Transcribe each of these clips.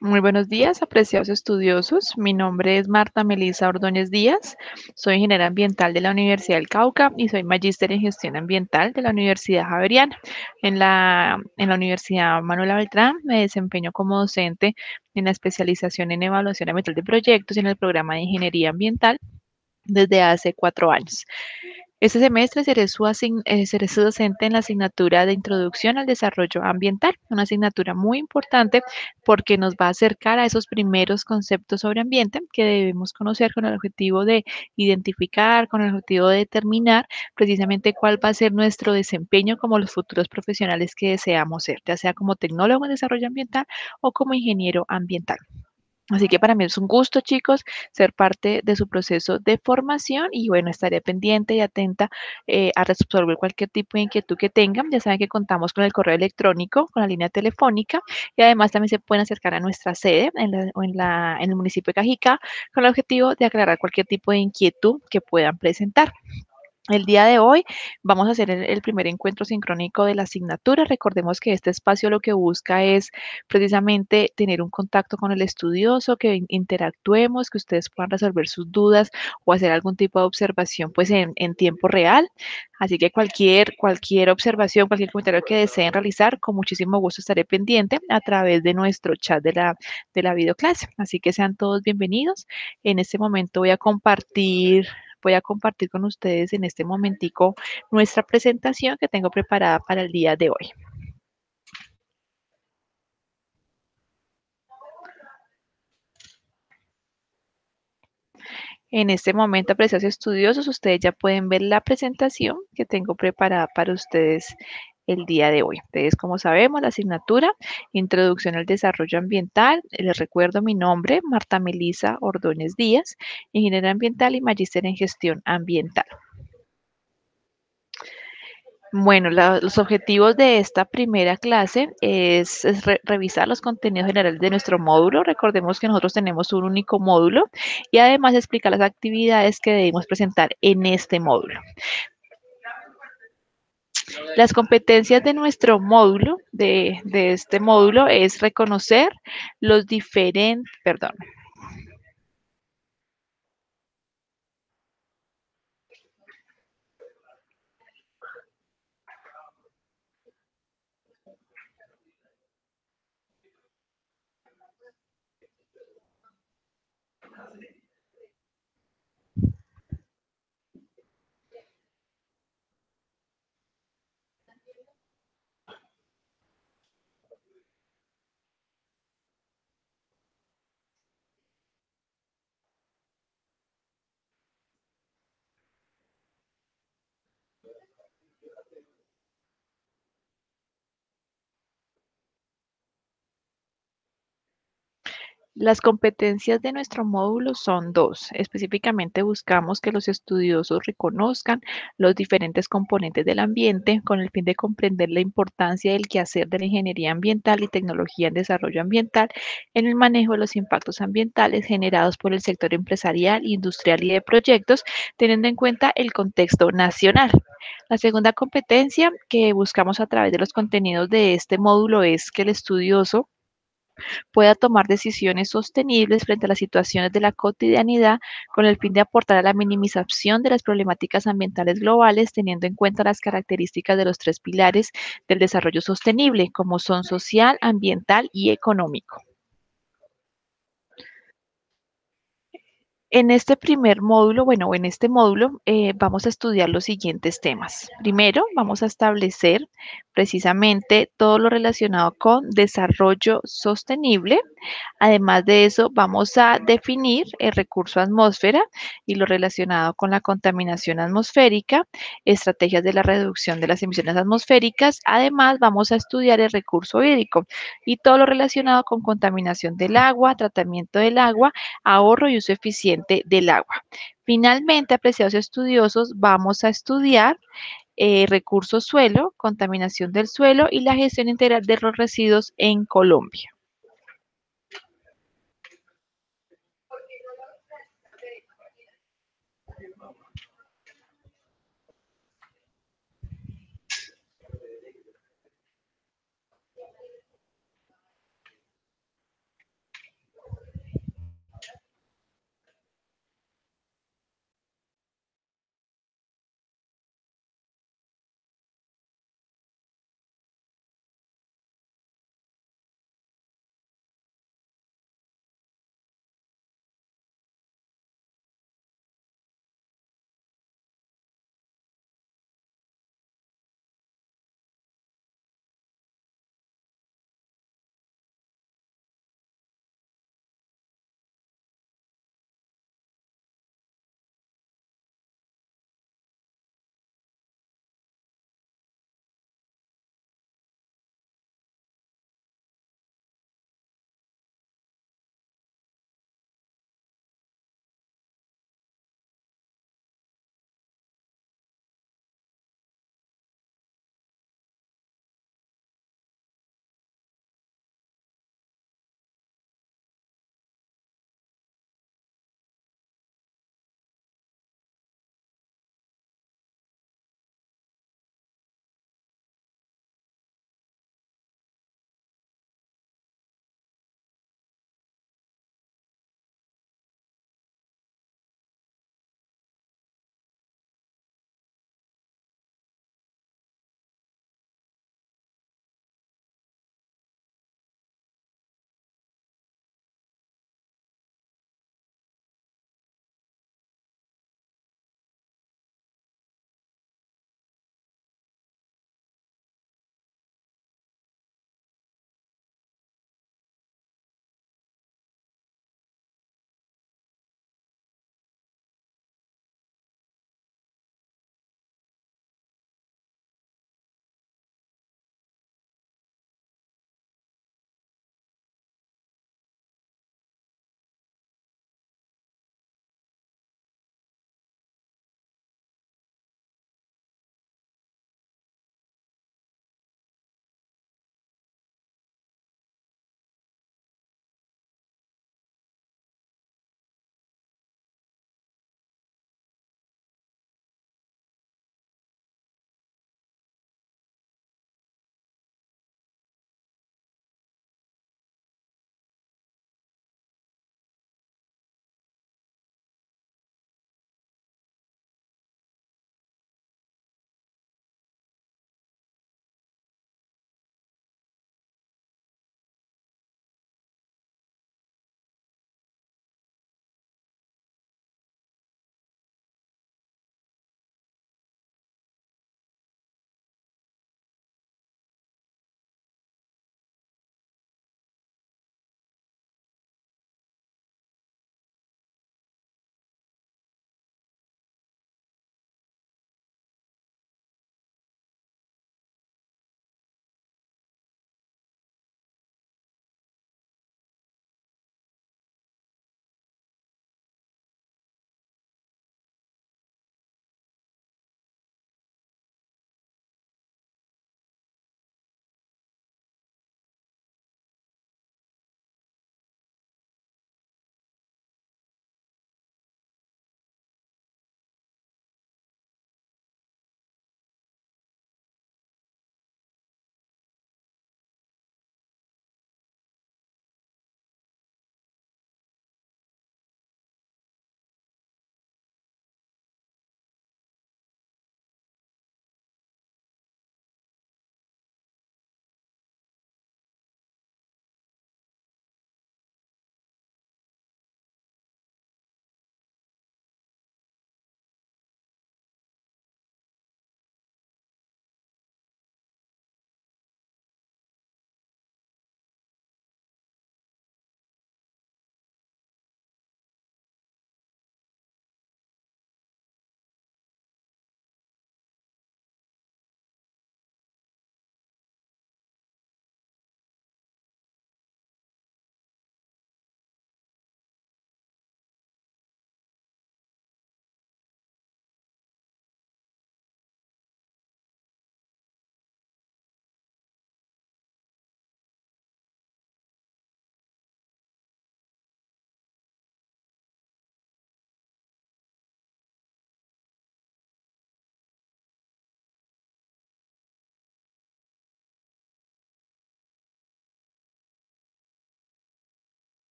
Muy buenos días, apreciados estudiosos. Mi nombre es Marta Melisa Ordóñez Díaz. Soy ingeniera ambiental de la Universidad del Cauca y soy magíster en gestión ambiental de la Universidad Javeriana. En la Universidad Manuela Beltrán me desempeño como docente en la especialización en evaluación ambiental de proyectos y en el programa de ingeniería ambiental desde hace 4 años. Este semestre seré su docente en la asignatura de Introducción al Desarrollo Ambiental, una asignatura muy importante porque nos va a acercar a esos primeros conceptos sobre ambiente que debemos conocer con el objetivo de identificar, con el objetivo de determinar precisamente cuál va a ser nuestro desempeño como los futuros profesionales que deseamos ser, ya sea como tecnólogo en desarrollo ambiental o como ingeniero ambiental. Así que para mí es un gusto, chicos, ser parte de su proceso de formación y bueno, estaré pendiente y atenta a resolver cualquier tipo de inquietud que tengan. Ya saben que contamos con el correo electrónico, con la línea telefónica y además también se pueden acercar a nuestra sede en el municipio de Cajicá con el objetivo de aclarar cualquier tipo de inquietud que puedan presentar. El día de hoy vamos a hacer el primer encuentro sincrónico de la asignatura. Recordemos que este espacio lo que busca es precisamente tener un contacto con el estudioso, que interactuemos, que ustedes puedan resolver sus dudas o hacer algún tipo de observación pues en tiempo real. Así que cualquier observación, cualquier comentario que deseen realizar, con muchísimo gusto estaré pendiente a través de nuestro chat de la videoclase. Así que sean todos bienvenidos. En este momento voy a compartir con ustedes en este momentico nuestra presentación que tengo preparada para el día de hoy. En este momento, apreciados estudiosos, ustedes ya pueden ver la presentación que tengo preparada para ustedes el día de hoy. Entonces, como sabemos, la asignatura Introducción al Desarrollo Ambiental. Les recuerdo mi nombre, Marta Melisa Ordóñez Díaz, ingeniera ambiental y magíster en gestión ambiental. Bueno, los objetivos de esta primera clase es revisar los contenidos generales de nuestro módulo. Recordemos que nosotros tenemos un único módulo y además explicar las actividades que debemos presentar en este módulo. Las competencias de nuestro módulo, de este módulo, es reconocer los diferentes, perdón, las competencias de nuestro módulo son dos. Específicamente buscamos que los estudiosos reconozcan los diferentes componentes del ambiente con el fin de comprender la importancia del quehacer de la ingeniería ambiental y tecnología en desarrollo ambiental en el manejo de los impactos ambientales generados por el sector empresarial, industrial y de proyectos, teniendo en cuenta el contexto nacional. La segunda competencia que buscamos a través de los contenidos de este módulo es que el estudioso pueda tomar decisiones sostenibles frente a las situaciones de la cotidianidad con el fin de aportar a la minimización de las problemáticas ambientales globales, teniendo en cuenta las características de los tres pilares del desarrollo sostenible, como son social, ambiental y económico. En este primer módulo, bueno, en este módulo vamos a estudiar los siguientes temas. Primero, vamos a establecer precisamente todo lo relacionado con desarrollo sostenible. Además de eso, vamos a definir el recurso atmósfera y lo relacionado con la contaminación atmosférica, estrategias de la reducción de las emisiones atmosféricas. Además, vamos a estudiar el recurso hídrico y todo lo relacionado con contaminación del agua, tratamiento del agua, ahorro y uso eficiente del agua. Finalmente, apreciados estudiosos, vamos a estudiar recursos suelo, contaminación del suelo y la gestión integral de los residuos en Colombia.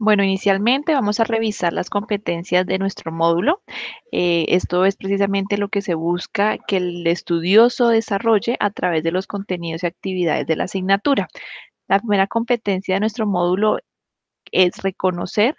Bueno, inicialmente vamos a revisar las competencias de nuestro módulo. Esto es precisamente lo que se busca que el estudioso desarrolle a través de los contenidos y actividades de la asignatura. La primera competencia de nuestro módulo es reconocer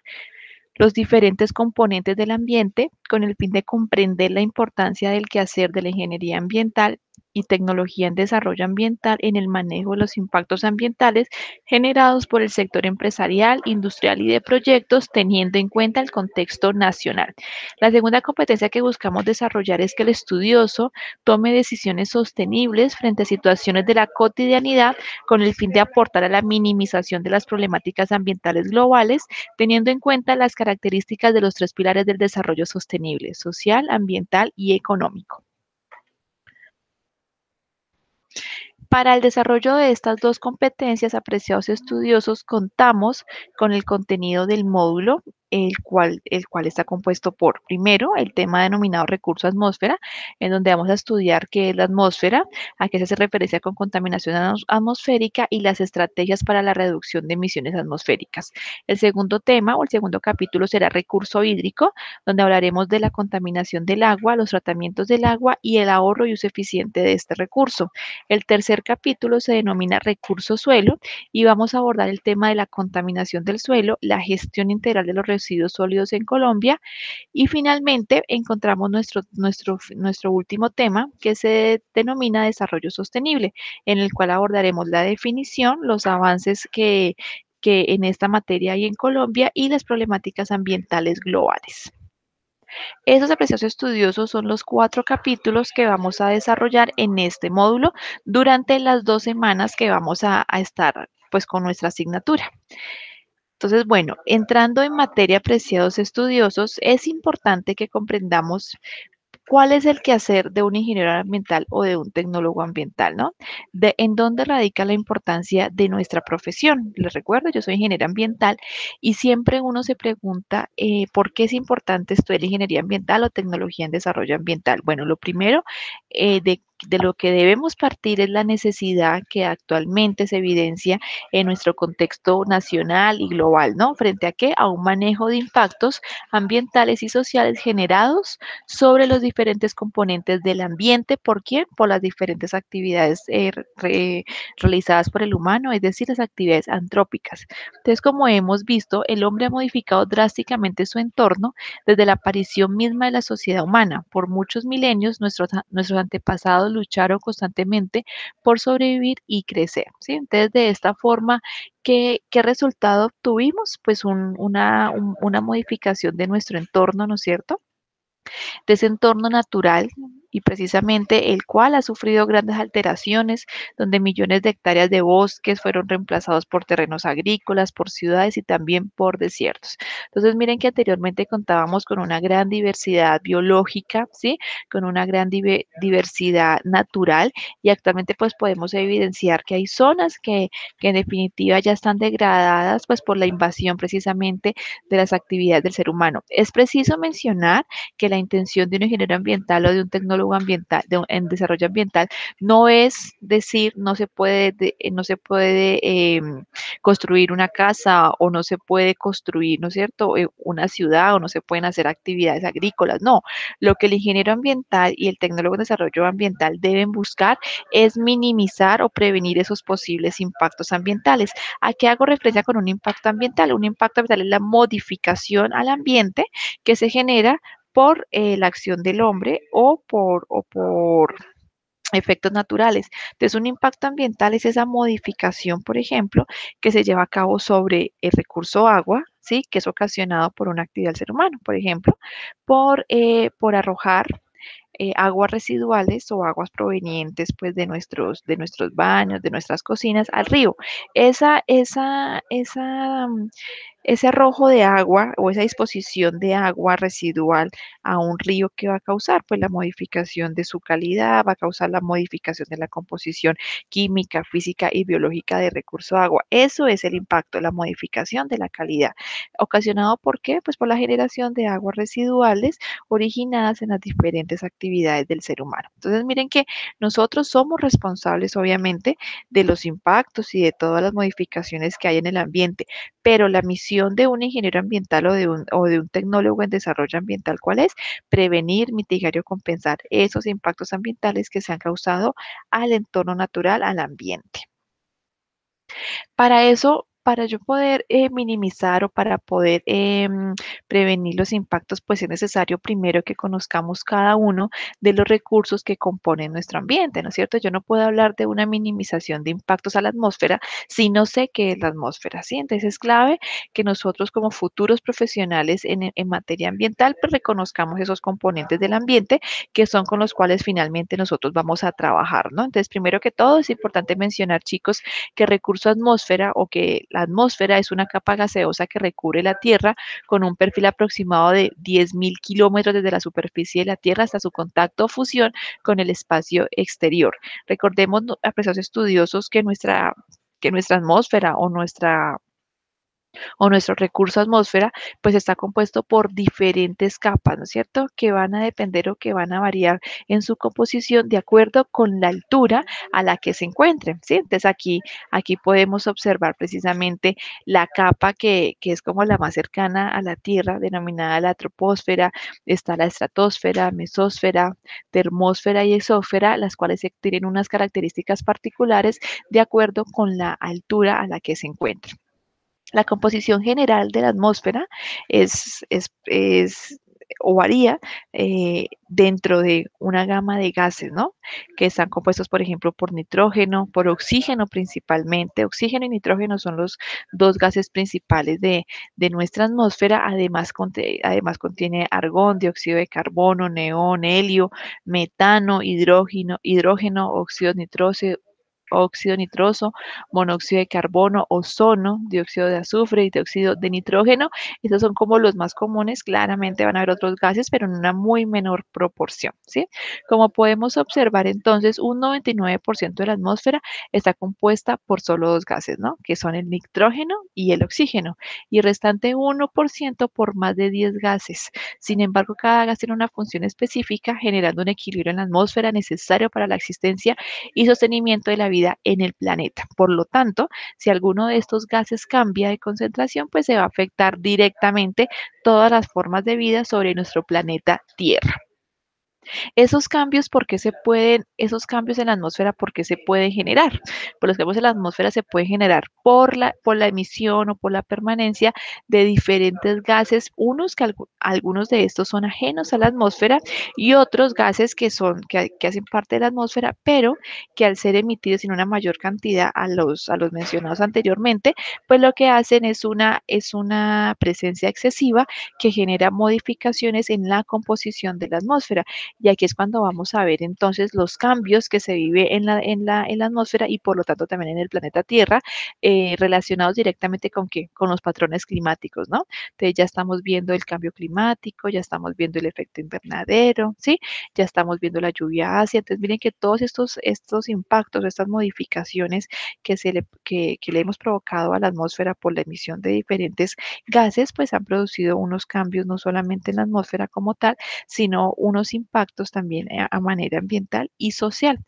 los diferentes componentes del ambiente con el fin de comprender la importancia del quehacer de la ingeniería ambiental y tecnología en desarrollo ambiental en el manejo de los impactos ambientales generados por el sector empresarial, industrial y de proyectos, teniendo en cuenta el contexto nacional. La segunda competencia que buscamos desarrollar es que el estudioso tome decisiones sostenibles frente a situaciones de la cotidianidad con el fin de aportar a la minimización de las problemáticas ambientales globales, teniendo en cuenta las características de los tres pilares del desarrollo sostenible: social, ambiental y económico. Para el desarrollo de estas dos competencias, apreciados estudiosos, contamos con el contenido del módulo, el cual está compuesto por, primero, el tema denominado recurso atmósfera, en donde vamos a estudiar qué es la atmósfera, a qué se hace referencia con contaminación atmosférica y las estrategias para la reducción de emisiones atmosféricas. El segundo tema o el segundo capítulo será recurso hídrico, donde hablaremos de la contaminación del agua, los tratamientos del agua y el ahorro y uso eficiente de este recurso. El tercer capítulo se denomina recurso suelo y vamos a abordar el tema de la contaminación del suelo, la gestión integral de los residuos sólidos en Colombia y finalmente encontramos nuestro último tema que se denomina desarrollo sostenible, en el cual abordaremos la definición, los avances que en esta materia hay en Colombia y las problemáticas ambientales globales. Esos apreciados estudiosos son los 4 capítulos que vamos a desarrollar en este módulo durante las 2 semanas que vamos a estar pues con nuestra asignatura. Entonces, bueno, entrando en materia, apreciados estudiosos, es importante que comprendamos cuál es el quehacer de un ingeniero ambiental o de un tecnólogo ambiental, ¿no? En dónde radica la importancia de nuestra profesión. Les recuerdo, yo soy ingeniera ambiental y siempre uno se pregunta por qué es importante estudiar ingeniería ambiental o tecnología en desarrollo ambiental. Bueno, lo primero de lo que debemos partir es la necesidad que actualmente se evidencia en nuestro contexto nacional y global, ¿no? ¿Frente a qué? A un manejo de impactos ambientales y sociales generados sobre los diferentes componentes del ambiente. ¿Por quién? Por las diferentes actividades realizadas por el humano, es decir, las actividades antrópicas. Entonces, como hemos visto, el hombre ha modificado drásticamente su entorno desde la aparición misma de la sociedad humana. Por muchos milenios, nuestros antepasados lucharon constantemente por sobrevivir y crecer, ¿sí? Entonces, de esta forma, ¿qué resultado obtuvimos? Pues una modificación de nuestro entorno, ¿no es cierto? De ese entorno natural y precisamente el cual ha sufrido grandes alteraciones, donde millones de hectáreas de bosques fueron reemplazados por terrenos agrícolas, por ciudades y también por desiertos. Entonces, miren que anteriormente contábamos con una gran diversidad biológica, ¿sí? Con una gran diversidad natural y actualmente pues podemos evidenciar que hay zonas que en definitiva ya están degradadas pues por la invasión precisamente de las actividades del ser humano. Es preciso mencionar que la intención de un ingeniero ambiental o de un tecnólogo ambiental en desarrollo ambiental no es decir no se puede construir una casa o no se puede construir, ¿no es cierto?, una ciudad o no se pueden hacer actividades agrícolas. No, lo que el ingeniero ambiental y el tecnólogo de desarrollo ambiental deben buscar es minimizar o prevenir esos posibles impactos ambientales. ¿A qué hago referencia con un impacto ambiental? Un impacto ambiental es la modificación al ambiente que se genera por la acción del hombre o por efectos naturales. Entonces, un impacto ambiental es esa modificación, por ejemplo, que se lleva a cabo sobre el recurso agua, ¿sí? Que es ocasionado por una actividad del ser humano, por ejemplo, por arrojar aguas residuales o aguas provenientes pues de nuestros baños, de nuestras cocinas al río. Ese arrojo de agua o esa disposición de agua residual a un río, ¿qué va a causar? Pues la modificación de su calidad, va a causar la modificación de la composición química, física y biológica del recurso agua. Eso es el impacto, la modificación de la calidad. ¿Ocasionado por qué? Pues por la generación de aguas residuales originadas en las diferentes actividades del ser humano. Entonces, miren que nosotros somos responsables, obviamente, de los impactos y de todas las modificaciones que hay en el ambiente, pero la misión función de un ingeniero ambiental o de un tecnólogo en desarrollo ambiental, ¿cuál es? Prevenir, mitigar o compensar esos impactos ambientales que se han causado al entorno natural, al ambiente. Para eso, para yo poder minimizar o para poder prevenir los impactos, pues es necesario primero que conozcamos cada uno de los recursos que componen nuestro ambiente, ¿no es cierto? Yo no puedo hablar de una minimización de impactos a la atmósfera si no sé qué es la atmósfera, ¿sí? Entonces es clave que nosotros como futuros profesionales en materia ambiental, pues reconozcamos esos componentes del ambiente que son con los cuales finalmente nosotros vamos a trabajar, ¿no? Entonces, primero que todo, es importante mencionar, chicos, que recurso atmósfera o que la atmósfera es una capa gaseosa que recubre la Tierra con un perfil aproximado de 10.000 kilómetros desde la superficie de la Tierra hasta su contacto o fusión con el espacio exterior. Recordemos, apreciados estudiosos, que nuestra atmósfera o nuestro recurso atmósfera, pues está compuesto por diferentes capas, ¿no es cierto? Que van a depender o que van a variar en su composición de acuerdo con la altura a la que se encuentren, ¿sí? Entonces aquí podemos observar precisamente la capa que es como la más cercana a la Tierra, denominada la troposfera, está la estratosfera, mesósfera, termósfera y exósfera, las cuales tienen unas características particulares de acuerdo con la altura a la que se encuentran. La composición general de la atmósfera es o varía dentro de una gama de gases, ¿no? Que están compuestos, por ejemplo, por nitrógeno, por oxígeno principalmente. Oxígeno y nitrógeno son los dos gases principales de nuestra atmósfera. Además contiene argón, dióxido de carbono, neón, helio, metano, hidrógeno, óxido nitroso, monóxido de carbono, ozono, dióxido de azufre y dióxido de nitrógeno. Estos son como los más comunes. Claramente van a haber otros gases, pero en una muy menor proporción, ¿sí? Como podemos observar, entonces, un 99% de la atmósfera está compuesta por solo dos gases, ¿no? Que son el nitrógeno y el oxígeno, y el restante 1% por más de 10 gases. Sin embargo, cada gas tiene una función específica, generando un equilibrio en la atmósfera necesario para la existencia y sostenimiento de la vida en el planeta. Por lo tanto, si alguno de estos gases cambia de concentración, pues se va a afectar directamente todas las formas de vida sobre nuestro planeta Tierra. Esos cambios en la atmósfera, ¿por qué se pueden generar? Pues los cambios en la atmósfera se pueden generar por la emisión o por la permanencia de diferentes gases, algunos de estos son ajenos a la atmósfera y otros gases que hacen parte de la atmósfera, pero que al ser emitidos en una mayor cantidad a los mencionados anteriormente, pues lo que hacen es una presencia excesiva que genera modificaciones en la composición de la atmósfera. Y aquí es cuando vamos a ver entonces los cambios que se vive en la atmósfera y por lo tanto también en el planeta Tierra, relacionados directamente con qué, con los patrones climáticos, ¿no? Entonces ya estamos viendo el cambio climático, ya estamos viendo el efecto invernadero, ¿sí? Ya estamos viendo la lluvia ácida. Entonces miren que todos estos impactos, estas modificaciones que le hemos provocado a la atmósfera por la emisión de diferentes gases, pues han producido unos cambios no solamente en la atmósfera como tal, sino unos impactos también a manera ambiental y social.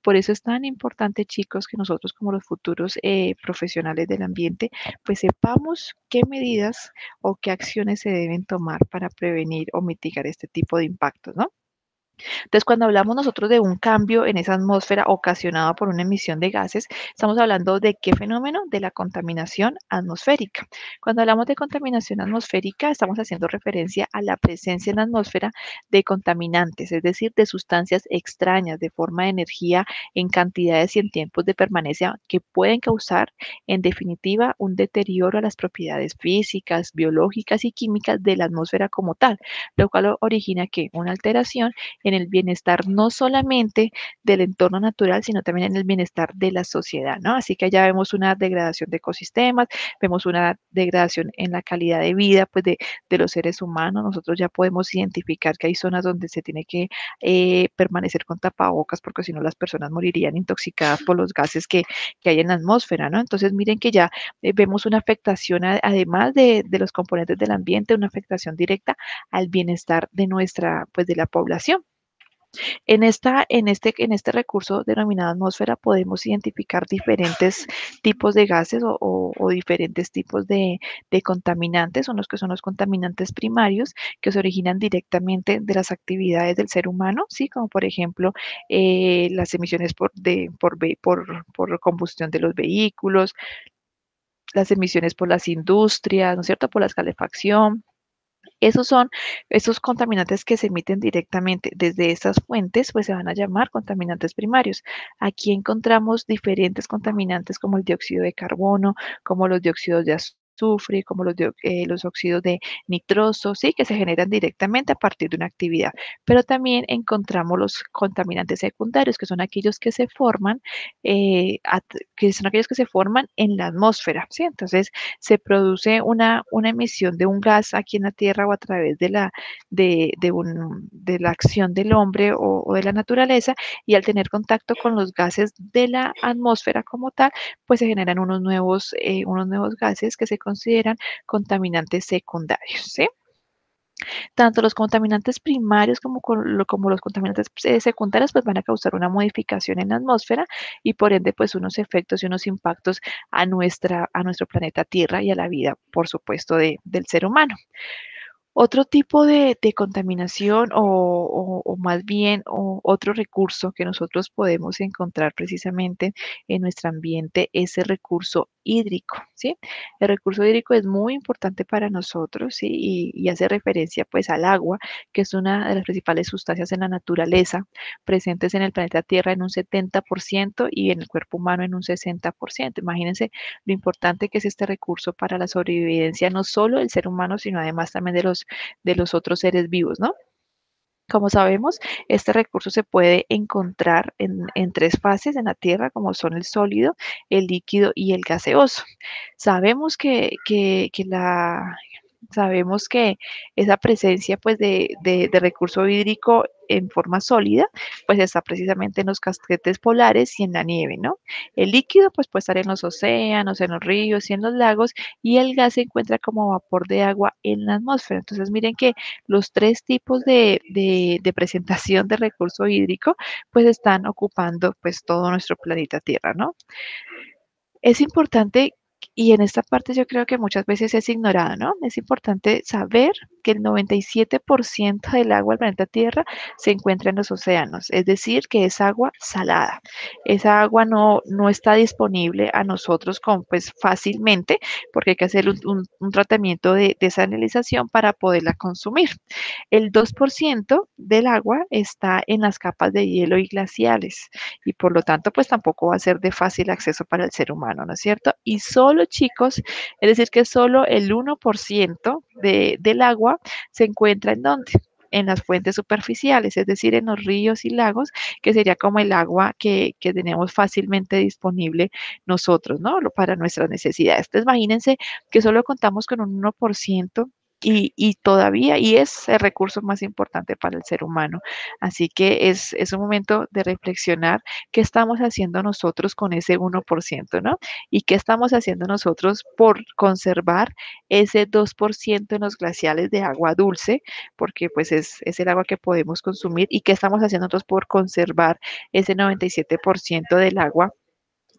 Por eso es tan importante, chicos, que nosotros como los futuros profesionales del ambiente, pues sepamos qué medidas o qué acciones se deben tomar para prevenir o mitigar este tipo de impactos, ¿no? Entonces, cuando hablamos nosotros de un cambio en esa atmósfera ocasionado por una emisión de gases, estamos hablando de qué fenómeno, de la contaminación atmosférica. Cuando hablamos de contaminación atmosférica, estamos haciendo referencia a la presencia en la atmósfera de contaminantes, es decir, de sustancias extrañas de forma de energía en cantidades y en tiempos de permanencia que pueden causar, en definitiva, un deterioro a las propiedades físicas, biológicas y químicas de la atmósfera como tal, lo cual origina que una alteración en el bienestar no solamente del entorno natural, sino también en el bienestar de la sociedad, ¿no? Así que allá vemos una degradación de ecosistemas, vemos una degradación en la calidad de vida, pues, de los seres humanos. Nosotros ya podemos identificar que hay zonas donde se tiene que permanecer con tapabocas, porque si no las personas morirían intoxicadas por los gases que hay en la atmósfera, ¿no? Entonces, miren que ya vemos una afectación, además de los componentes del ambiente, una afectación directa al bienestar de nuestra, pues, de la población. En este recurso denominado atmósfera podemos identificar diferentes tipos de gases o diferentes tipos de contaminantes, unos que son los contaminantes primarios, que se originan directamente de las actividades del ser humano, ¿sí? Como por ejemplo las emisiones por combustión de los vehículos, las emisiones por las industrias, ¿no es cierto? Por la calefacción. Esos son esos contaminantes que se emiten directamente desde estas fuentes, pues se van a llamar contaminantes primarios. Aquí encontramos diferentes contaminantes como el dióxido de carbono, como los dióxidos de azufre, como los óxidos de nitroso, sí, que se generan directamente a partir de una actividad. Pero también encontramos los contaminantes secundarios, que son aquellos que se forman, en la atmósfera, ¿sí? Entonces, se produce una emisión de un gas aquí en la Tierra o a través de la acción del hombre o de la naturaleza, y al tener contacto con los gases de la atmósfera como tal, pues se generan unos nuevos gases que se consideran contaminantes secundarios, ¿sí? Tanto los contaminantes primarios como los contaminantes secundarios pues van a causar una modificación en la atmósfera y por ende pues unos efectos y unos impactos a nuestro planeta Tierra y a la vida, por supuesto, del ser humano. Otro tipo de contaminación o más bien otro recurso que nosotros podemos encontrar precisamente en nuestro ambiente es el recurso hídrico, ¿sí? El recurso hídrico es muy importante para nosotros, ¿sí? Y hace referencia pues al agua, que es una de las principales sustancias en la naturaleza, presentes en el planeta Tierra en un 70% y en el cuerpo humano en un 60%. Imagínense lo importante que es este recurso para la sobrevivencia no solo del ser humano, sino además también de los otros seres vivos, ¿no? Como sabemos, este recurso se puede encontrar en tres fases en la Tierra, como son el sólido, el líquido y el gaseoso. Sabemos sabemos que esa presencia pues de recurso hídrico en forma sólida pues está precisamente en los casquetes polares y en la nieve, ¿no? El líquido pues puede estar en los océanos, en los ríos y en los lagos, y el gas se encuentra como vapor de agua en la atmósfera. Entonces miren que los tres tipos de presentación de recurso hídrico pues están ocupando pues todo nuestro planeta Tierra, ¿no? Es importante, y en esta parte yo creo que muchas veces es ignorado, ¿no? Es importante saber que el 97% del agua del planeta Tierra se encuentra en los océanos, es decir, que es agua salada. Esa agua no está disponible a nosotros pues, fácilmente, porque hay que hacer un tratamiento de desalinización para poderla consumir. El 2% del agua está en las capas de hielo y glaciales, y por lo tanto, pues tampoco va a ser de fácil acceso para el ser humano, ¿no es cierto? Y solo, chicos, es decir, que solo el 1% del agua se encuentra en dónde? En las fuentes superficiales, es decir, en los ríos y lagos, que sería como el agua que tenemos fácilmente disponible nosotros, ¿no? Para nuestras necesidades. Entonces, imagínense que solo contamos con un 1% y todavía, y es el recurso más importante para el ser humano. Así que es un momento de reflexionar qué estamos haciendo nosotros con ese 1%, ¿no? Y qué estamos haciendo nosotros por conservar ese 2% en los glaciales de agua dulce, porque pues es el agua que podemos consumir, y qué estamos haciendo nosotros por conservar ese 97% del agua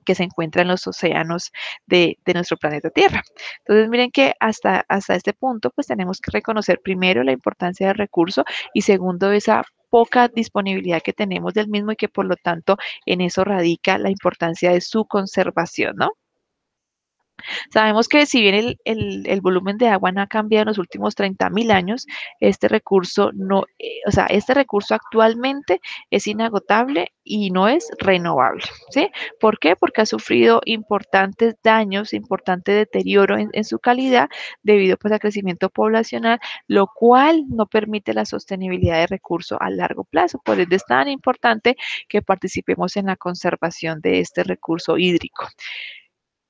que se encuentra en los océanos de nuestro planeta Tierra. Entonces, miren que hasta este punto, pues tenemos que reconocer primero la importancia del recurso y segundo, esa poca disponibilidad que tenemos del mismo y que por lo tanto en eso radica la importancia de su conservación, ¿no? Sabemos que si bien el volumen de agua no ha cambiado en los últimos 30.000 años, este recurso no, o sea, este recurso actualmente es inagotable y no es renovable, ¿sí? ¿Por qué? Porque ha sufrido importantes daños, importante deterioro en su calidad debido pues al crecimiento poblacional, lo cual no permite la sostenibilidad de recurso a largo plazo. Por eso es tan importante que participemos en la conservación de este recurso hídrico.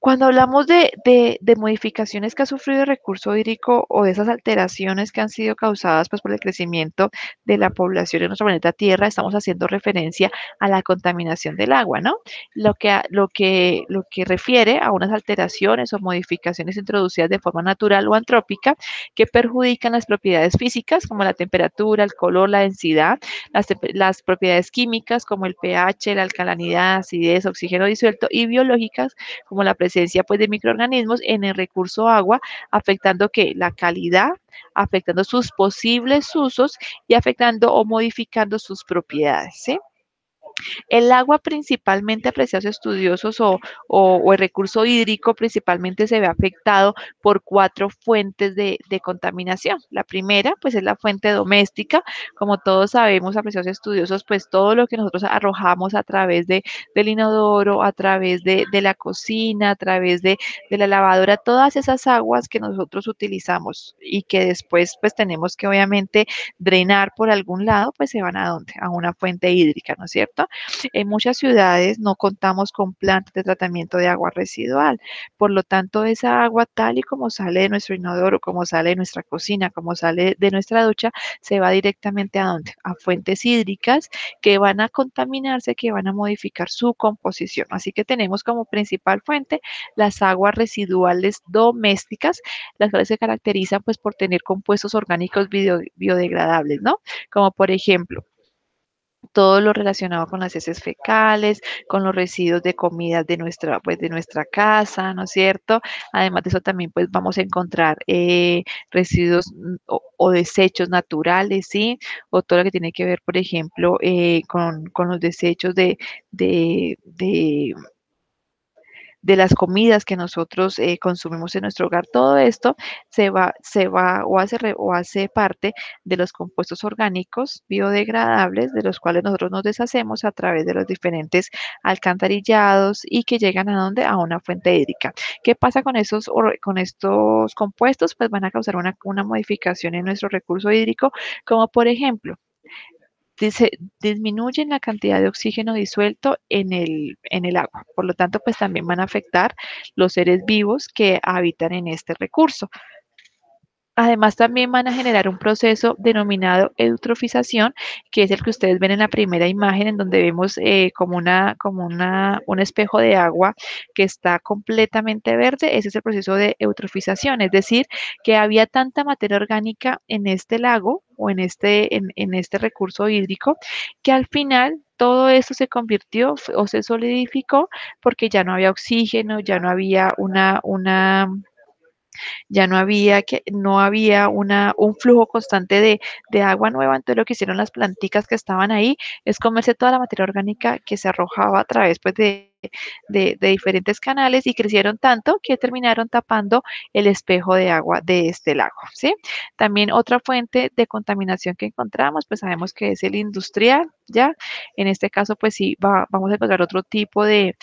Cuando hablamos de modificaciones que ha sufrido el recurso hídrico o de esas alteraciones que han sido causadas pues, por el crecimiento de la población en nuestro planeta Tierra, estamos haciendo referencia a la contaminación del agua, ¿no? Lo que refiere a unas alteraciones o modificaciones introducidas de forma natural o antrópica que perjudican las propiedades físicas como la temperatura, el color, la densidad, las propiedades químicas como el pH, la alcalinidad, acidez, oxígeno disuelto y biológicas como la presencia pues, de microorganismos en el recurso agua, afectando que la calidad, afectando sus posibles usos y afectando o modificando sus propiedades. ¿Sí? El agua principalmente, apreciados estudiosos, o el recurso hídrico principalmente se ve afectado por cuatro fuentes de contaminación. La primera, pues es la fuente doméstica. Como todos sabemos, apreciados estudiosos, pues todo lo que nosotros arrojamos a través del inodoro, a través de la cocina, a través de la lavadora, todas esas aguas que nosotros utilizamos y que después pues tenemos que obviamente drenar por algún lado, pues se van a dónde? A una fuente hídrica, ¿no es cierto? En muchas ciudades no contamos con plantas de tratamiento de agua residual. Por lo tanto, esa agua tal y como sale de nuestro inodoro, como sale de nuestra cocina, como sale de nuestra ducha, se va directamente a dónde? A fuentes hídricas que van a contaminarse, que van a modificar su composición. Así que tenemos como principal fuente las aguas residuales domésticas, las cuales se caracterizan pues por tener compuestos orgánicos biodegradables, ¿no? Como por ejemplo, todo lo relacionado con las heces fecales, con los residuos de comidas de nuestra casa, ¿no es cierto? Además de eso también pues vamos a encontrar residuos o desechos naturales, ¿sí? O todo lo que tiene que ver, por ejemplo, con los desechos de las comidas que nosotros consumimos en nuestro hogar. Todo esto se va o hace parte de los compuestos orgánicos biodegradables de los cuales nosotros nos deshacemos a través de los diferentes alcantarillados y que llegan a dónde? A una fuente hídrica. ¿Qué pasa con estos compuestos? Pues van a causar una modificación en nuestro recurso hídrico, como por ejemplo, dice, disminuyen la cantidad de oxígeno disuelto en el agua. Por lo tanto, pues también van a afectar los seres vivos que habitan en este recurso. Además, también van a generar un proceso denominado eutrofización, que es el que ustedes ven en la primera imagen, en donde vemos un espejo de agua que está completamente verde. Ese es el proceso de eutrofización, es decir, que había tanta materia orgánica en este lago o en este recurso hídrico, que al final todo esto se convirtió o se solidificó porque ya no había oxígeno, no había un flujo constante de agua nueva. Entonces lo que hicieron las planticas que estaban ahí es comerse toda la materia orgánica que se arrojaba a través pues, de diferentes canales y crecieron tanto que terminaron tapando el espejo de agua de este lago, ¿sí? También otra fuente de contaminación que encontramos, pues sabemos que es el industrial, ¿ya? En este caso, pues sí, vamos a encontrar otro tipo de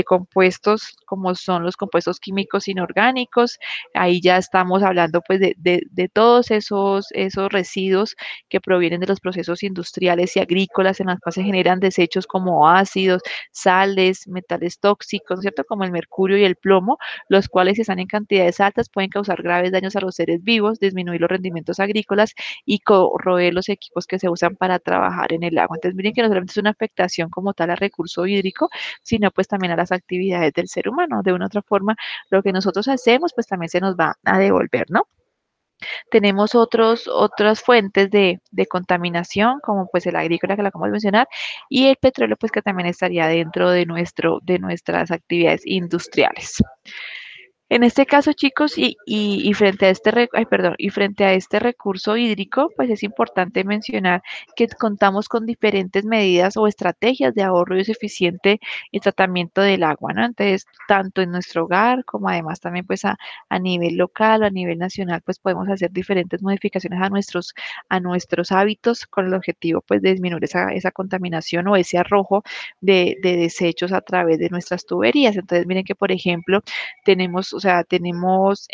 compuestos como son los compuestos químicos inorgánicos. Ahí ya estamos hablando pues de todos esos residuos que provienen de los procesos industriales y agrícolas en los cuales se generan desechos como ácidos, sales, metales tóxicos, ¿no es cierto? Como el mercurio y el plomo, los cuales si están en cantidades altas pueden causar graves daños a los seres vivos, disminuir los rendimientos agrícolas y corroer los equipos que se usan para trabajar en el agua. Entonces miren que no solamente es una afectación como tal al recurso hídrico, sino pues también a las actividades del ser humano. De una u otra forma, lo que nosotros hacemos pues también se nos va a devolver, ¿no? Tenemos otras fuentes de contaminación, como pues el agrícola que lo acabamos de mencionar, y el petróleo, pues que también estaría dentro de nuestras actividades industriales. En este caso, chicos, y frente a y frente a este recurso hídrico, pues es importante mencionar que contamos con diferentes medidas o estrategias de ahorro y eficiente y tratamiento del agua, ¿no? Entonces, tanto en nuestro hogar como además también pues a nivel local o a nivel nacional, pues podemos hacer diferentes modificaciones a nuestros hábitos con el objetivo pues de disminuir esa contaminación o ese arrojo de desechos a través de nuestras tuberías. Entonces, miren que, por ejemplo, tenemos, o sea, tenemos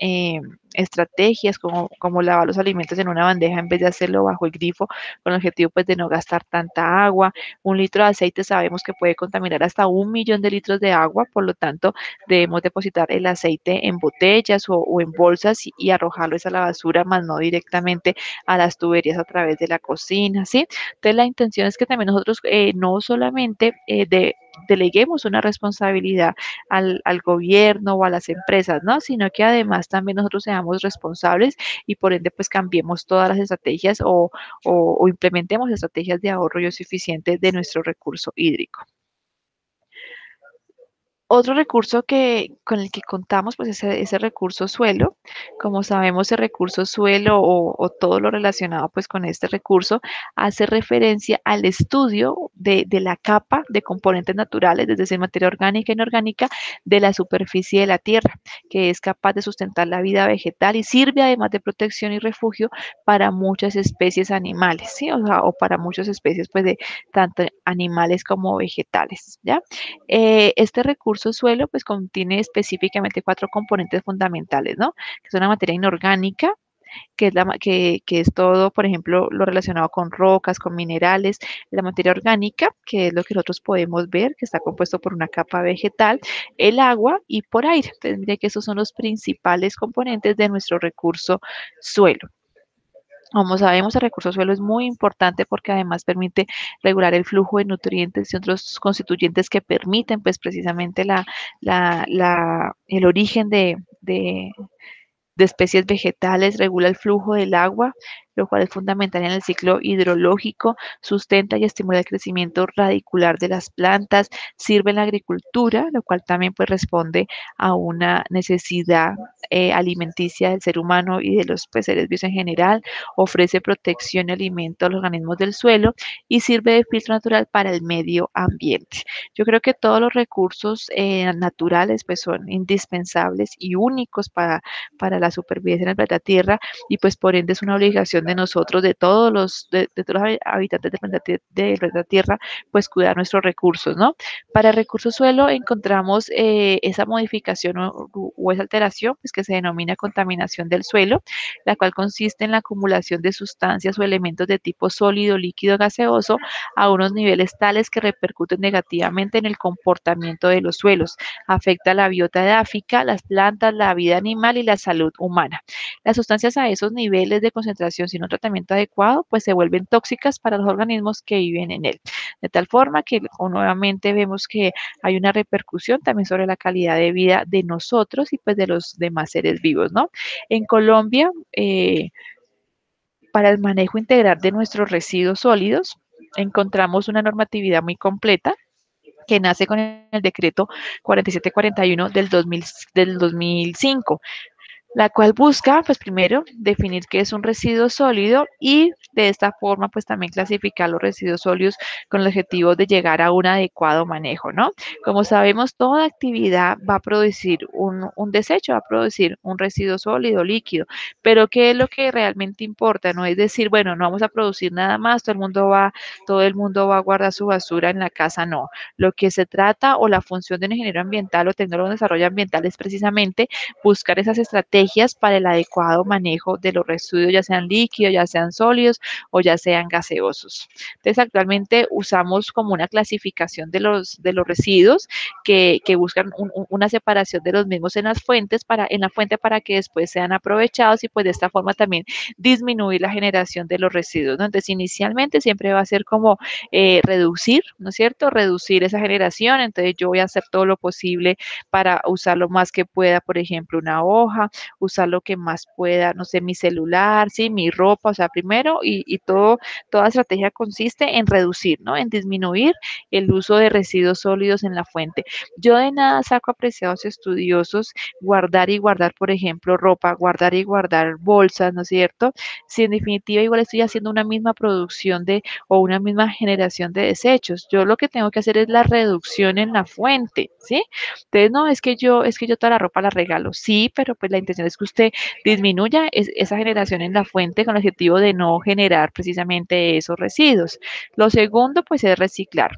estrategias como lavar los alimentos en una bandeja en vez de hacerlo bajo el grifo, con el objetivo pues de no gastar tanta agua. 1 litro de aceite sabemos que puede contaminar hasta 1 millón de litros de agua, por lo tanto debemos depositar el aceite en botellas o en bolsas y arrojarlo a la basura, más no directamente a las tuberías a través de la cocina, ¿sí? Entonces la intención es que también nosotros no solamente deleguemos una responsabilidad al gobierno o a las empresas, ¿no? Sino que además también nosotros seamos responsables y por ende pues cambiemos todas las estrategias o implementemos estrategias de ahorro y suficiente de nuestro recurso hídrico. Otro recurso con el que contamos, pues ese recurso suelo. Como sabemos, el recurso suelo o todo lo relacionado pues con este recurso hace referencia al estudio de la capa de componentes naturales, desde materia orgánica e inorgánica, de la superficie de la tierra, que es capaz de sustentar la vida vegetal y sirve además de protección y refugio para muchas especies animales, ¿sí? O sea, o para muchas especies pues de tanto animales como vegetales, ¿ya? Este recurso suelo pues contiene específicamente 4 componentes fundamentales, ¿no? Que es una materia inorgánica, que es todo, por ejemplo, lo relacionado con rocas, con minerales, la materia orgánica, que es lo que nosotros podemos ver, que está compuesto por una capa vegetal, el agua y por aire. Entonces, mire que esos son los principales componentes de nuestro recurso suelo. Como sabemos, el recurso suelo es muy importante porque además permite regular el flujo de nutrientes y otros constituyentes que permiten, pues, precisamente el origen de especies vegetales, regula el flujo del agua, lo cual es fundamental en el ciclo hidrológico, sustenta y estimula el crecimiento radicular de las plantas, sirve en la agricultura, lo cual también pues responde a una necesidad alimenticia del ser humano y de los pues, seres vivos en general, ofrece protección y alimento a los organismos del suelo y sirve de filtro natural para el medio ambiente. Yo creo que todos los recursos naturales pues son indispensables y únicos para la supervivencia en el planeta Tierra y pues por ende es una obligación de nosotros, de todos los habitantes del planeta Tierra, pues cuidar nuestros recursos, ¿no? Para el recurso suelo encontramos esa modificación o esa alteración, pues que se denomina contaminación del suelo, la cual consiste en la acumulación de sustancias o elementos de tipo sólido, líquido, gaseoso a unos niveles tales que repercuten negativamente en el comportamiento de los suelos, afecta la biota edáfica, las plantas, la vida animal y la salud humana. Las sustancias a esos niveles de concentración sin un tratamiento adecuado, pues se vuelven tóxicas para los organismos que viven en él. De tal forma que nuevamente vemos que hay una repercusión también sobre la calidad de vida de nosotros y pues de los demás seres vivos, ¿no? En Colombia, para el manejo integral de nuestros residuos sólidos, encontramos una normatividad muy completa que nace con el decreto 4741 del 2005, la cual busca, pues primero, definir qué es un residuo sólido y de esta forma, pues también clasificar los residuos sólidos con el objetivo de llegar a un adecuado manejo, ¿no? Como sabemos, toda actividad va a producir un desecho, va a producir un residuo sólido, líquido, pero ¿qué es lo que realmente importa? No es decir, bueno, no vamos a producir nada más, todo el mundo va a guardar su basura en la casa, no. Lo que se trata o la función de un ingeniero ambiental o tecnólogo de desarrollo ambiental es precisamente buscar esas estrategias para el adecuado manejo de los residuos, ya sean líquidos, ya sean sólidos o ya sean gaseosos. Entonces, actualmente usamos como una clasificación de los residuos que buscan una separación de los mismos en la fuente para que después sean aprovechados y pues de esta forma también disminuir la generación de los residuos, ¿no? Entonces, inicialmente siempre va a ser como reducir, ¿no es cierto? Reducir esa generación, entonces yo voy a hacer todo lo posible para usar lo más que pueda, por ejemplo, una hoja, usar lo que más pueda, no sé, mi celular, sí, mi ropa, o sea, primero toda estrategia consiste en reducir, ¿no? En disminuir el uso de residuos sólidos en la fuente. Yo de nada saco apreciados estudiosos guardar y guardar, por ejemplo, ropa, guardar y guardar bolsas, ¿no es cierto? Si en definitiva igual estoy haciendo una misma producción o una misma generación de desechos. Yo lo que tengo que hacer es la reducción en la fuente, ¿sí? Entonces, no, es que yo toda la ropa la regalo. Sí, pero pues la intención es que usted disminuya esa generación en la fuente con el objetivo de no generar precisamente esos residuos. Lo segundo, pues es reciclar.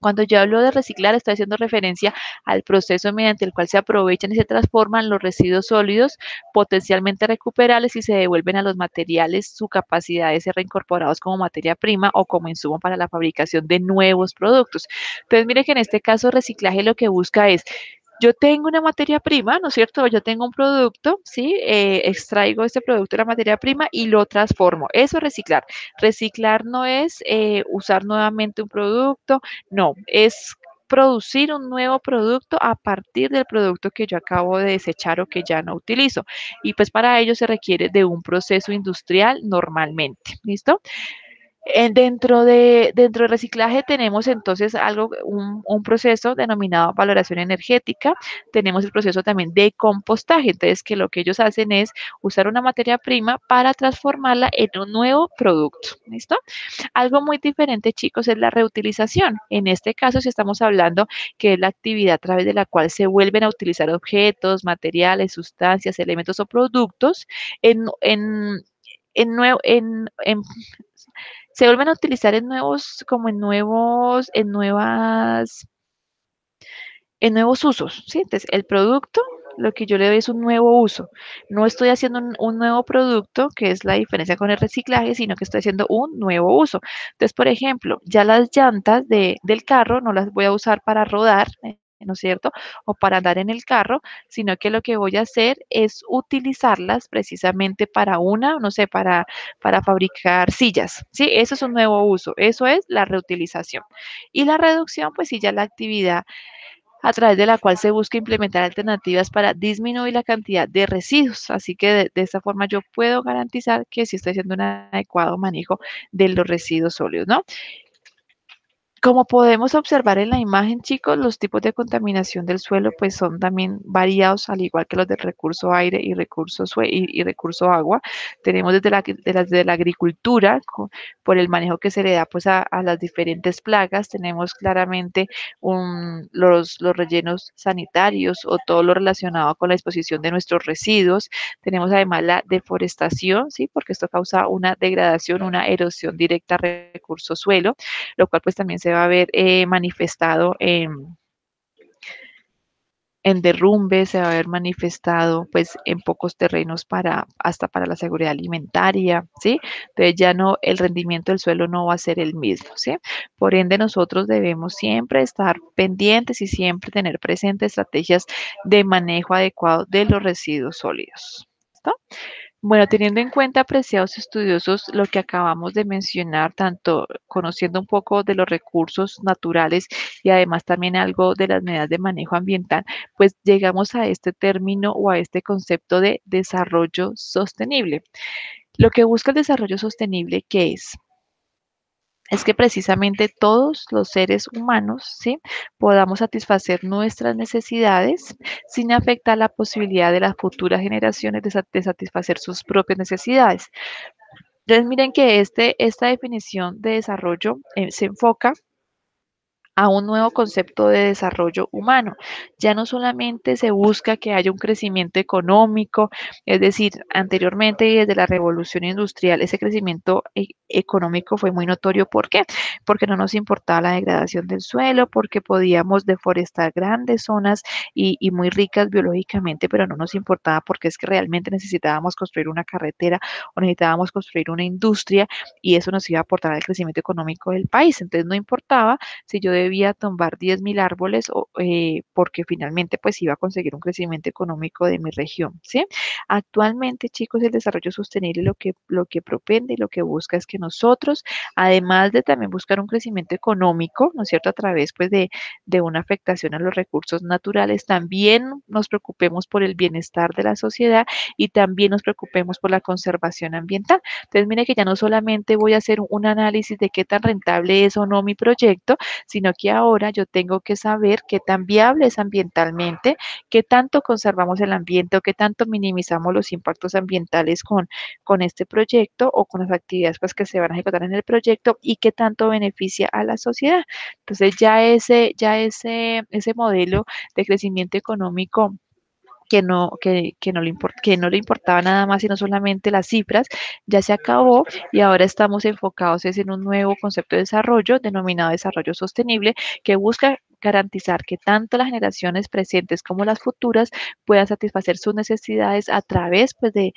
Cuando yo hablo de reciclar, estoy haciendo referencia al proceso mediante el cual se aprovechan y se transforman los residuos sólidos potencialmente recuperables y se devuelven a los materiales su capacidad de ser reincorporados como materia prima o como insumo para la fabricación de nuevos productos. Entonces, mire que en este caso reciclaje lo que busca es yo tengo una materia prima, ¿no es cierto? Yo tengo un producto, ¿sí? Extraigo este producto de la materia prima y lo transformo. Eso es reciclar. Reciclar no es usar nuevamente un producto, no, es producir un nuevo producto a partir del producto que yo acabo de desechar o que ya no utilizo. Y pues para ello se requiere de un proceso industrial normalmente, ¿listo? Dentro de reciclaje tenemos entonces un proceso denominado valoración energética, tenemos el proceso también de compostaje, entonces que lo que ellos hacen es usar una materia prima para transformarla en un nuevo producto, ¿listo? Algo muy diferente, chicos, es la reutilización. En este caso, si estamos hablando que es la actividad a través de la cual se vuelven a utilizar objetos, materiales, sustancias, elementos o productos en, nue- en se vuelven a utilizar en nuevos, como en nuevos usos, ¿sí? Entonces, el producto, lo que yo le doy es un nuevo uso. No estoy haciendo un nuevo producto, que es la diferencia con el reciclaje, sino que estoy haciendo un nuevo uso. Entonces, por ejemplo, ya las llantas del carro no las voy a usar para rodar, ¿no es cierto? O para andar en el carro, sino que lo que voy a hacer es utilizarlas precisamente para no sé, para fabricar sillas, ¿sí? Eso es un nuevo uso, eso es la reutilización. Y la reducción, pues sí, ya la actividad a través de la cual se busca implementar alternativas para disminuir la cantidad de residuos. Así que de esta forma yo puedo garantizar que sí estoy haciendo un adecuado manejo de los residuos sólidos, ¿no? Como podemos observar en la imagen, chicos, los tipos de contaminación del suelo pues son también variados, al igual que los del recurso aire y y recurso agua. Tenemos desde la agricultura, por el manejo que se le da pues a las diferentes plagas, tenemos claramente los rellenos sanitarios o todo lo relacionado con la exposición de nuestros residuos. Tenemos además la deforestación, ¿sí? Porque esto causa una degradación, una erosión directa al recurso suelo, lo cual pues también se va a ver manifestado en derrumbes, se va a ver manifestado pues en pocos terrenos hasta para la seguridad alimentaria, ¿sí? Entonces ya no, el rendimiento del suelo no va a ser el mismo, ¿sí? Por ende nosotros debemos siempre estar pendientes y siempre tener presentes estrategias de manejo adecuado de los residuos sólidos. ¿Listo? Bueno, teniendo en cuenta, apreciados estudiosos, lo que acabamos de mencionar, tanto conociendo un poco de los recursos naturales y además también algo de las medidas de manejo ambiental, pues llegamos a este término o a este concepto de desarrollo sostenible. Lo que busca el desarrollo sostenible, ¿qué es? Es que precisamente todos los seres humanos, ¿sí? Podamos satisfacer nuestras necesidades sin afectar la posibilidad de las futuras generaciones de satisfacer sus propias necesidades. Entonces, miren que esta definición de desarrollo se enfoca a un nuevo concepto de desarrollo humano. Ya no solamente se busca que haya un crecimiento económico, es decir, anteriormente y desde la revolución industrial, ese crecimiento económico fue muy notorio. ¿Por qué? Porque no nos importaba la degradación del suelo, porque podíamos deforestar grandes zonas y muy ricas biológicamente, pero no nos importaba porque es que realmente necesitábamos construir una carretera o necesitábamos construir una industria y eso nos iba a aportar al crecimiento económico del país. Entonces no importaba si yo debía tumbar 10.000 árboles porque finalmente pues iba a conseguir un crecimiento económico de mi región, ¿sí? Actualmente, chicos, el desarrollo sostenible lo que propende y lo que busca es que nosotros, además de también buscar un crecimiento económico, ¿no es cierto?, a través pues de una afectación a los recursos naturales, también nos preocupemos por el bienestar de la sociedad y también nos preocupemos por la conservación ambiental. Entonces, mire que ya no solamente voy a hacer un análisis de qué tan rentable es o no mi proyecto, sino que ahora yo tengo que saber qué tan viable es ambientalmente, qué tanto conservamos el ambiente o qué tanto minimizamos los impactos ambientales con este proyecto o con las actividades pues, que se van a ejecutar en el proyecto y qué tanto beneficia a la sociedad. Entonces ya ese modelo de crecimiento económico que no le importaba nada más, sino solamente las cifras, ya se acabó y ahora estamos enfocados es en un nuevo concepto de desarrollo denominado desarrollo sostenible que busca garantizar que tanto las generaciones presentes como las futuras puedan satisfacer sus necesidades a través pues, de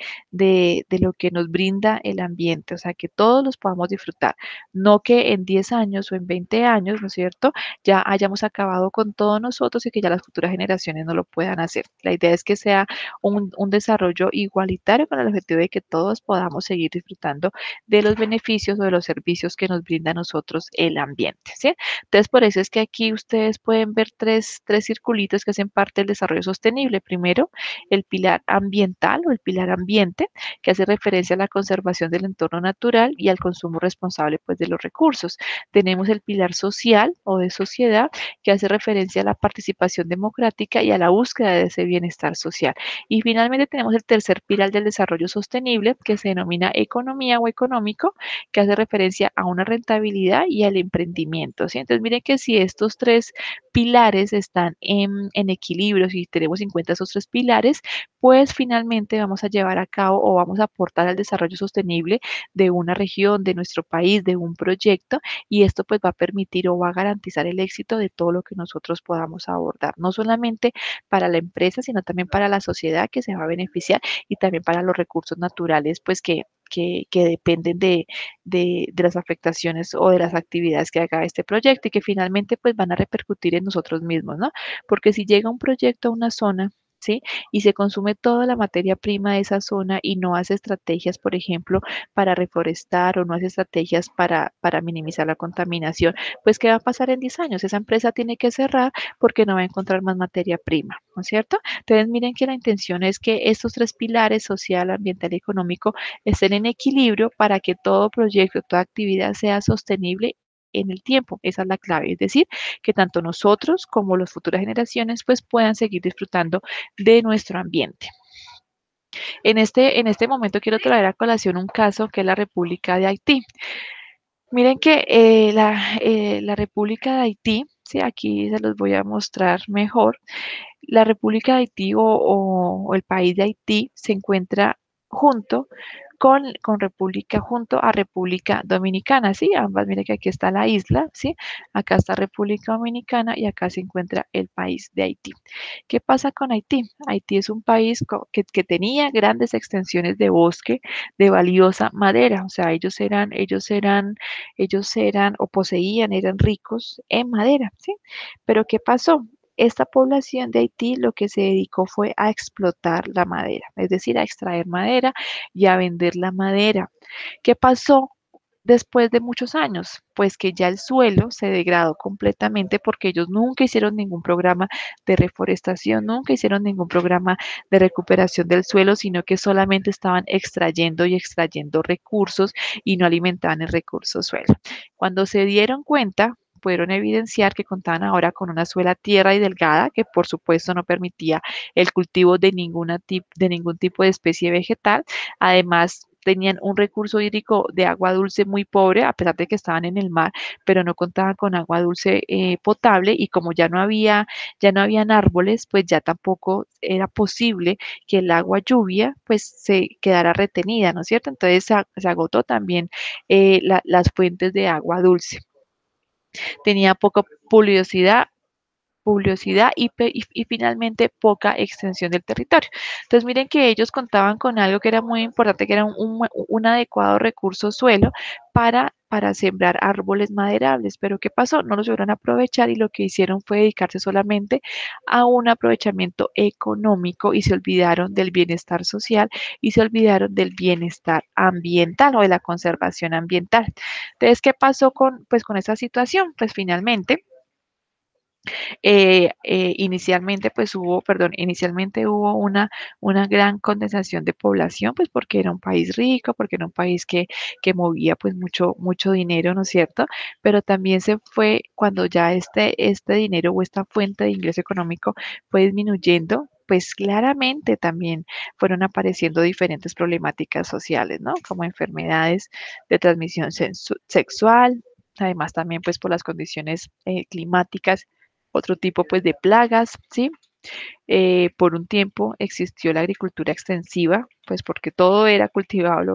lo que nos brinda el ambiente, o sea, que todos los podamos disfrutar, no que en 10 años o en 20 años, ¿no es cierto?, ya hayamos acabado con todos nosotros y que ya las futuras generaciones no lo puedan hacer. La idea es que sea un desarrollo igualitario con el objetivo de que todos podamos seguir disfrutando de los beneficios o de los servicios que nos brinda a nosotros el ambiente, ¿sí? Entonces, por eso es que aquí ustedes pueden ver tres circulitos que hacen parte del desarrollo sostenible. Primero, el pilar ambiental o el pilar ambiente, que hace referencia a la conservación del entorno natural y al consumo responsable pues, de los recursos. Tenemos el pilar social o de sociedad, que hace referencia a la participación democrática y a la búsqueda de ese bienestar social. Y finalmente tenemos el tercer pilar del desarrollo sostenible, que se denomina economía o económico, que hace referencia a una rentabilidad y al emprendimiento, ¿sí? Entonces, miren que si estos tres pilares están en equilibrio, si tenemos en cuenta esos tres pilares, pues finalmente vamos a llevar a cabo o vamos a aportar al desarrollo sostenible de una región, de nuestro país, de un proyecto, y esto pues va a permitir o va a garantizar el éxito de todo lo que nosotros podamos abordar, no solamente para la empresa, sino también para la sociedad que se va a beneficiar y también para los recursos naturales, pues que dependen de las afectaciones o de las actividades que haga este proyecto y que finalmente pues van a repercutir en nosotros mismos, ¿no? Porque si llega un proyecto a una zona, ¿sí? Y se consume toda la materia prima de esa zona y no hace estrategias, por ejemplo, para reforestar o no hace estrategias para minimizar la contaminación, pues ¿qué va a pasar en 10 años? Esa empresa tiene que cerrar porque no va a encontrar más materia prima, ¿no es cierto? Entonces miren que la intención es que estos tres pilares, social, ambiental y económico, estén en equilibrio para que todo proyecto, toda actividad sea sostenible en el tiempo. Esa es la clave, es decir, que tanto nosotros como las futuras generaciones pues puedan seguir disfrutando de nuestro ambiente. En este momento quiero traer a colación un caso que es la República de Haití. Miren que la República de Haití, sí, aquí se los voy a mostrar mejor. La República de Haití o el país de Haití se encuentra junto junto a República Dominicana, ¿sí? Ambas, mire que aquí está la isla, ¿sí? Acá está República Dominicana y acá se encuentra el país de Haití. ¿Qué pasa con Haití? Haití es un país que tenía grandes extensiones de bosque de valiosa madera, o sea, ellos eran o poseían, eran ricos en madera, ¿sí? Pero ¿qué pasó? Esta población de Haití lo que se dedicó fue a explotar la madera, es decir, a extraer madera y a vender la madera. ¿Qué pasó después de muchos años? Pues que ya el suelo se degradó completamente porque ellos nunca hicieron ningún programa de reforestación, nunca hicieron ningún programa de recuperación del suelo, sino que solamente estaban extrayendo y extrayendo recursos y no alimentaban el recurso suelo. Cuando se dieron cuenta, pudieron evidenciar que contaban ahora con una suela tierra y delgada que por supuesto no permitía el cultivo de ningún tipo de especie vegetal. Además, tenían un recurso hídrico de agua dulce muy pobre, a pesar de que estaban en el mar, pero no contaban con agua dulce potable y como ya no habían árboles, pues ya tampoco era posible que el agua lluvia pues se quedara retenida, ¿no es cierto? Entonces se agotó también las fuentes de agua dulce. Tenía poca pluviosidad y finalmente poca extensión del territorio. Entonces miren que ellos contaban con algo que era muy importante, que era un adecuado recurso suelo para sembrar árboles maderables. Pero ¿qué pasó? No lo supieron aprovechar y lo que hicieron fue dedicarse solamente a un aprovechamiento económico y se olvidaron del bienestar social y se olvidaron del bienestar ambiental o de la conservación ambiental. Entonces, ¿qué pasó con esta situación? Pues finalmente inicialmente hubo una gran condensación de población, pues porque era un país rico, porque era un país que movía pues mucho dinero, ¿no es cierto? Pero también se fue cuando ya este dinero o esta fuente de ingreso económico fue disminuyendo, pues claramente también fueron apareciendo diferentes problemáticas sociales, ¿no? Como enfermedades de transmisión sexual, además también pues por las condiciones climáticas, otro tipo pues de plagas, ¿sí? Por un tiempo existió la agricultura extensiva, pues porque todo era cultivable,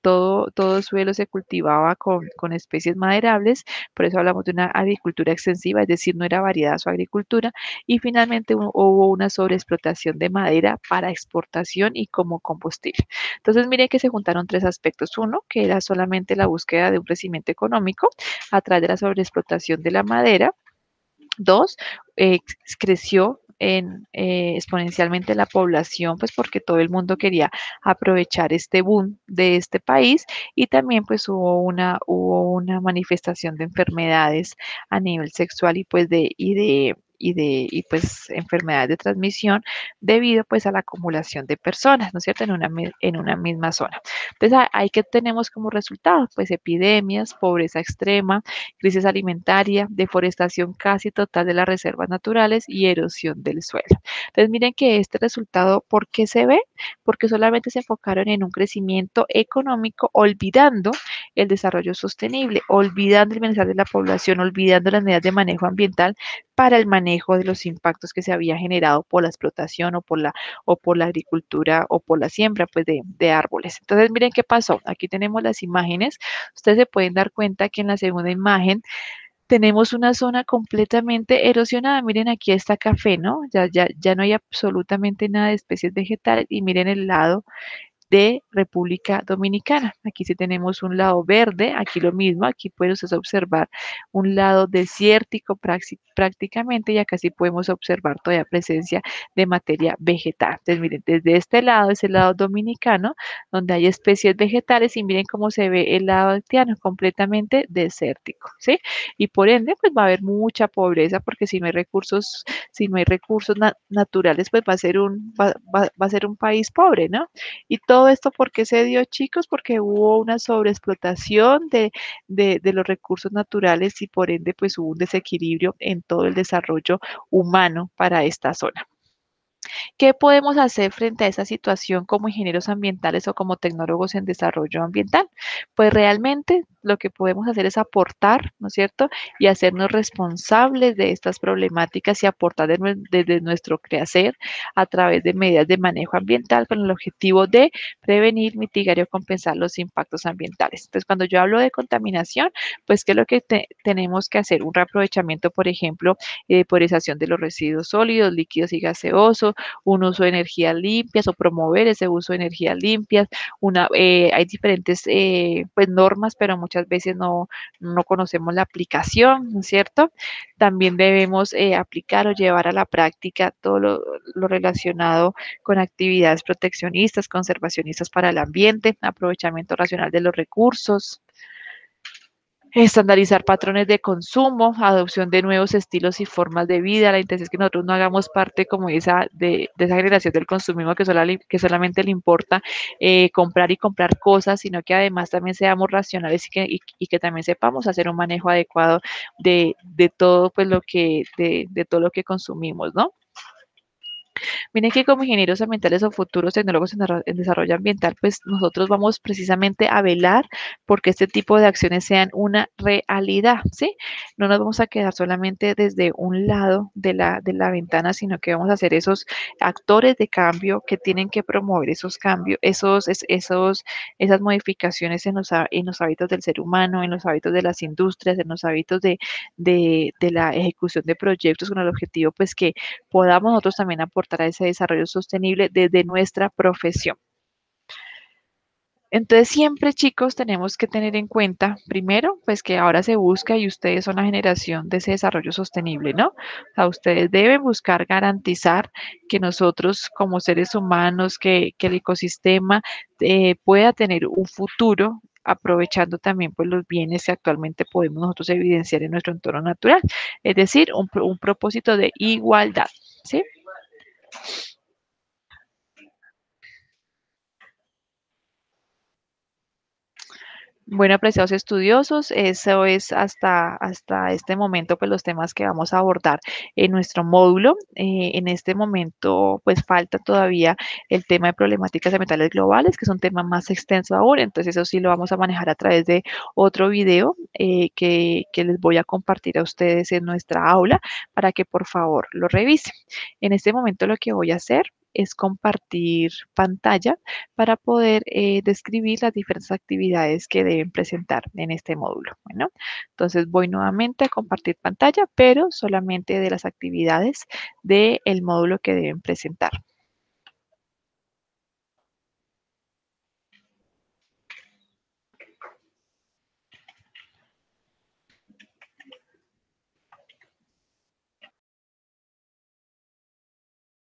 todo suelo se cultivaba con especies maderables, por eso hablamos de una agricultura extensiva, es decir, no era variada su agricultura, y finalmente hubo una sobreexplotación de madera para exportación y como combustible. Entonces, mire que se juntaron tres aspectos. Uno, que era solamente la búsqueda de un crecimiento económico a través de la sobreexplotación de la madera. Dos, creció exponencialmente la población, pues porque todo el mundo quería aprovechar este boom de este país y también pues hubo una manifestación de enfermedades a nivel sexual y pues enfermedades de transmisión debido pues a la acumulación de personas, ¿no es cierto? En una misma zona. Entonces, ahí que tenemos como resultado, pues epidemias, pobreza extrema, crisis alimentaria, deforestación casi total de las reservas naturales y erosión del suelo. Entonces, miren que este resultado, ¿por qué se ve? Porque solamente se enfocaron en un crecimiento económico, olvidando el desarrollo sostenible, olvidando el bienestar de la población, olvidando las medidas de manejo ambiental para el manejo de los impactos que se había generado por la explotación o por la agricultura o por la siembra pues, de árboles. Entonces, miren qué pasó. Aquí tenemos las imágenes. Ustedes se pueden dar cuenta que en la segunda imagen tenemos una zona completamente erosionada. Miren, aquí está café, ¿no? Ya no hay absolutamente nada de especies vegetales. Y miren el lado de República Dominicana. Aquí sí tenemos un lado verde, aquí lo mismo, aquí pueden ustedes observar un lado desértico prácticamente y acá sí podemos observar todavía presencia de materia vegetal. Entonces miren, desde este lado es el lado dominicano, donde hay especies vegetales y miren cómo se ve el lado haitiano, completamente desértico, ¿sí? Y por ende, pues va a haber mucha pobreza porque si no hay recursos naturales, pues va a ser un país pobre, ¿no? Y todo esto, ¿por qué se dio, chicos? Porque hubo una sobreexplotación de los recursos naturales y por ende, pues hubo un desequilibrio en todo el desarrollo humano para esta zona. ¿Qué podemos hacer frente a esa situación como ingenieros ambientales o como tecnólogos en desarrollo ambiental? Pues realmente lo que podemos hacer es aportar, ¿no es cierto? Y hacernos responsables de estas problemáticas y aportar desde nuestro quehacer a través de medidas de manejo ambiental con el objetivo de prevenir, mitigar y compensar los impactos ambientales. Entonces, cuando yo hablo de contaminación, pues, ¿qué es lo que tenemos que hacer? Un reaprovechamiento, por ejemplo, depuración de los residuos sólidos, líquidos y gaseosos, un uso de energías limpias o promover ese uso de energías limpias. Hay diferentes pues, normas, pero muchas veces no conocemos la aplicación, ¿no es cierto? También debemos aplicar o llevar a la práctica todo lo relacionado con actividades proteccionistas, conservacionistas para el ambiente, aprovechamiento racional de los recursos, estandarizar patrones de consumo, adopción de nuevos estilos y formas de vida. La intención es que nosotros no hagamos parte como de esa generación del consumismo que solamente le importa comprar y comprar cosas, sino que además también seamos racionales y que también sepamos hacer un manejo adecuado de todo, pues, de todo lo que consumimos, ¿no? Miren que como ingenieros ambientales o futuros tecnólogos en desarrollo ambiental, pues nosotros vamos precisamente a velar porque este tipo de acciones sean una realidad, ¿sí? No nos vamos a quedar solamente desde un lado de la ventana, sino que vamos a ser esos actores de cambio que tienen que promover esos cambios, esas modificaciones en los hábitos del ser humano, en los hábitos de las industrias, en los hábitos de la ejecución de proyectos con el objetivo, pues, que podamos nosotros también aportar a ese desarrollo sostenible desde nuestra profesión. Entonces, siempre, chicos, tenemos que tener en cuenta, primero, pues que ahora se busca y ustedes son la generación de ese desarrollo sostenible, ¿no? O sea, ustedes deben buscar garantizar que nosotros como seres humanos, que el ecosistema pueda tener un futuro aprovechando también pues los bienes que actualmente podemos nosotros evidenciar en nuestro entorno natural, es decir, un propósito de igualdad, ¿sí? Bueno, apreciados estudiosos, eso es hasta este momento, pues los temas que vamos a abordar en nuestro módulo. En este momento, pues falta todavía el tema de problemáticas ambientales globales, que es un tema más extenso ahora, entonces eso sí lo vamos a manejar a través de otro video que les voy a compartir a ustedes en nuestra aula para que por favor lo revisen. En este momento lo que voy a hacer es compartir pantalla para poder describir las diferentes actividades que deben presentar en este módulo. Bueno, entonces voy nuevamente a compartir pantalla, pero solamente de las actividades del módulo que deben presentar.